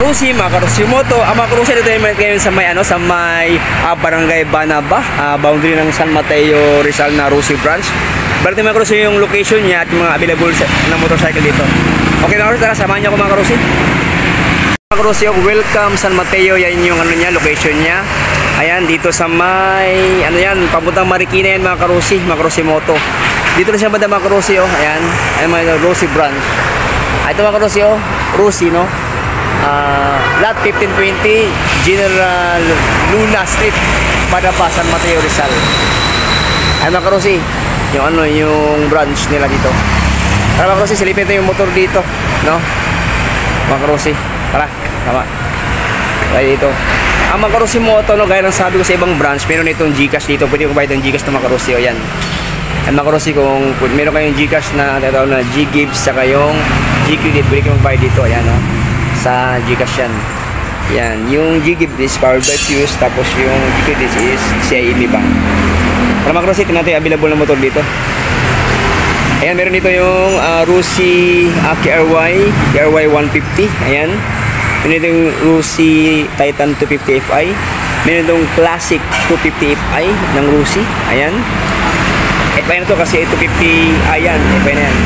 Rusi, mga Karusimoto. Ang mga Karusi dito ngayon sa may sa may Barangay Banaba, boundary ng San Mateo Rizal na Rusi branch. Balik mga Karusi yung location niya at yung mga available na motorcycle dito. Okay mga Karusi, tara samahan niyo ako mga Karusi. Mga Karusi, welcome San Mateo. Yan yung niya, location niya. Ayan, dito sa may yan, papuntang Marikina yan mga Karusi, mga Karusimoto. Dito na siya banda mga Karusi, ayan, mga Rusi branch. Ito mga Karusi, Rusi, no? Lot 1520 General Luna Street, Banaba, San Mateo Rizal. Ay mga Karusi, yung branch nila dito. Tara mga Karusi, silipin ito yung motor dito, no? Mga Karusi, tara, tama. Kaya dito ang mga Karusimoto, no, gaya ng sabi ko sa ibang branch, meron itong Gcash dito. Pwede ko bayad ng Gcash ng mga Karusi, yan. Ang mga Karusi, kung meron kayong Gcash na tatawag na G-Gibbs, saka yung G-Credit, pwede kayong bayad dito, ayan, no? Sa Gcash yan. Yan, yung G-Gibbs is powered by Fuse, tapos yung G-Credit is CIMB Bank. Para mga Karusi, tingnan natin yung available na motor dito. Ayan, meron dito yung Rusi KRY 150, ayan. Meron dito yung Rusi Titan 250 Fi. Meron itong Classic 250 Fi ng Rusi, ayan. FI na to kasi 250, ayan, FI na yan.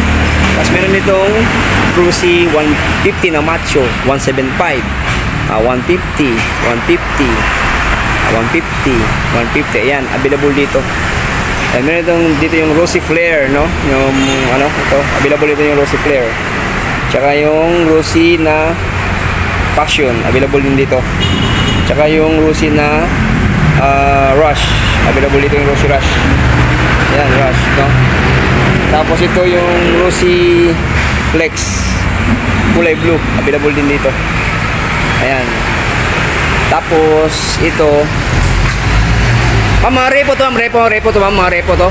Tapos meron itong Rusi 150 na Macho 175, 150, 150, ayan, available dito. And meron itong dito yung Rusi Flare, no? Yung ito, available dito yung Rusi Flare. Tsaka yung Rusi na Passion, available din dito. Tsaka yung Rusi na Rush, available dito yung Rusi Rush. Ayan, Rush, no? Tapos ito yung Rusi Flex kulay blue, available din dito. Ayan. Tapos ito mga repo to, mga repo to.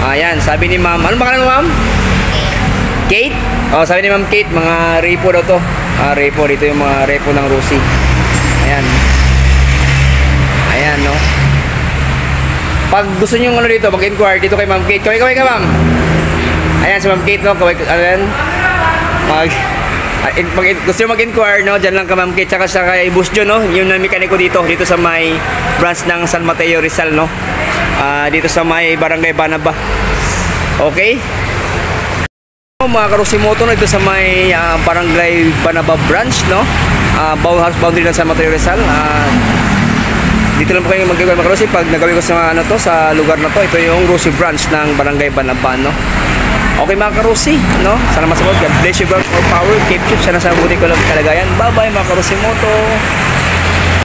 Ayan, sabi ni ma'am, ano pangalan mo ma'am? Kate? Sabi ni ma'am Kate, mga repo daw to. Repo, dito yung mga repo ng Rusi. Ayan. Ayan, no? Pag gusto nyo dito, mag-inquire dito kay ma'am Kate. Kaway ka ma'am. Ayan si ma'am Kate, no? Ayan. Gusto nyo mag-inquire, no? Diyan lang ka ma'am Kate. Tsaka sa kay Bus John, no? Yung mekaniko dito sa may branch ng San Mateo Rizal, no? Dito sa may Barangay Banaba. Okay? Mga Karusimoto, no? Dito sa may Barangay Banaba branch, no? Boundary ng San Mateo Rizal. Dito lang po kayo mag-gawin mga Karusi. Pag nagawin ko sa lugar na to, ito yung Rusi branch ng Barangay Banaba, no? Okay mga Karusi, no? Sana masabot. God bless you, God, more power, keep safe. Sana sa buti ko lang kalagayan. Bye bye mga Karusimoto.